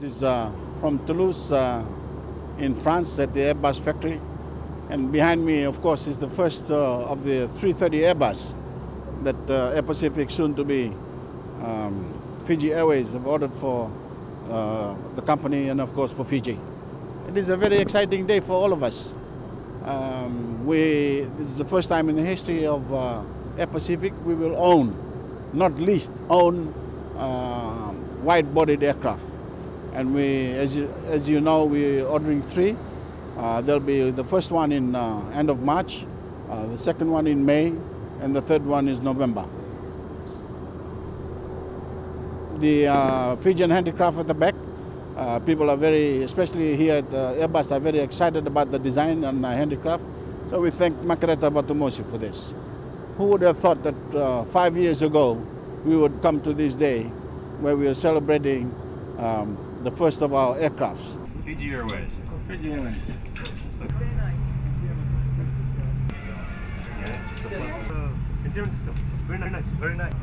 is from Toulouse in France at the Airbus factory. And behind me, of course, is the first of the 330 Airbus that Air Pacific, soon to be Fiji Airways, have ordered for the company and, of course, for Fiji. It is a very exciting day for all of us. This is the first time in the history of Air Pacific we will own, not lease, own wide-bodied aircraft. And we, as you know, we're ordering 3. There'll be the first one in end of March, the second one in May, and the third one is November. The Fijian handicraft at the back, people are very, especially here at Airbus, are very excited about the design and handicraft. So we thank Makareta Vatumosi for this. Who would have thought that 5 years ago we would come to this day where we are celebrating the first of our aircrafts. Fiji Airways. Fiji Airways. Very nice. Yeah, it's a containment system. Very nice, very nice.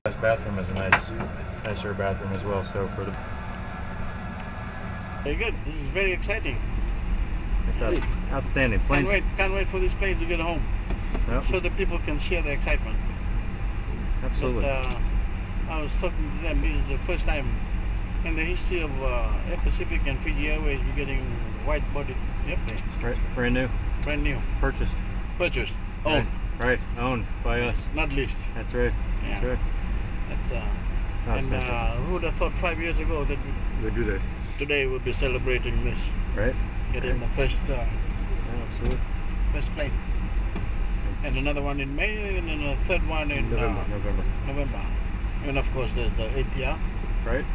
This bathroom is a nicer bathroom as well. So for the Very good. This is very exciting. it's outstanding. Can't wait for this plane to get home, Yep. so that people can share the excitement. Absolutely. But, I was talking to them. This is the first time in the history of Air Pacific and Fiji Airways we're getting wide-bodied airplanes. Right, brand new, Brand new, purchased, purchased, owned, right, owned by us. not leased. That's right. Yeah. That's right. That's That's fantastic. who would have thought 5 years ago that We'll do this. today we'll be celebrating this, Right. getting the first Yeah, absolutely. first plane, and another one in May, and then a third one in November. November. And of course there's the ATR. Right.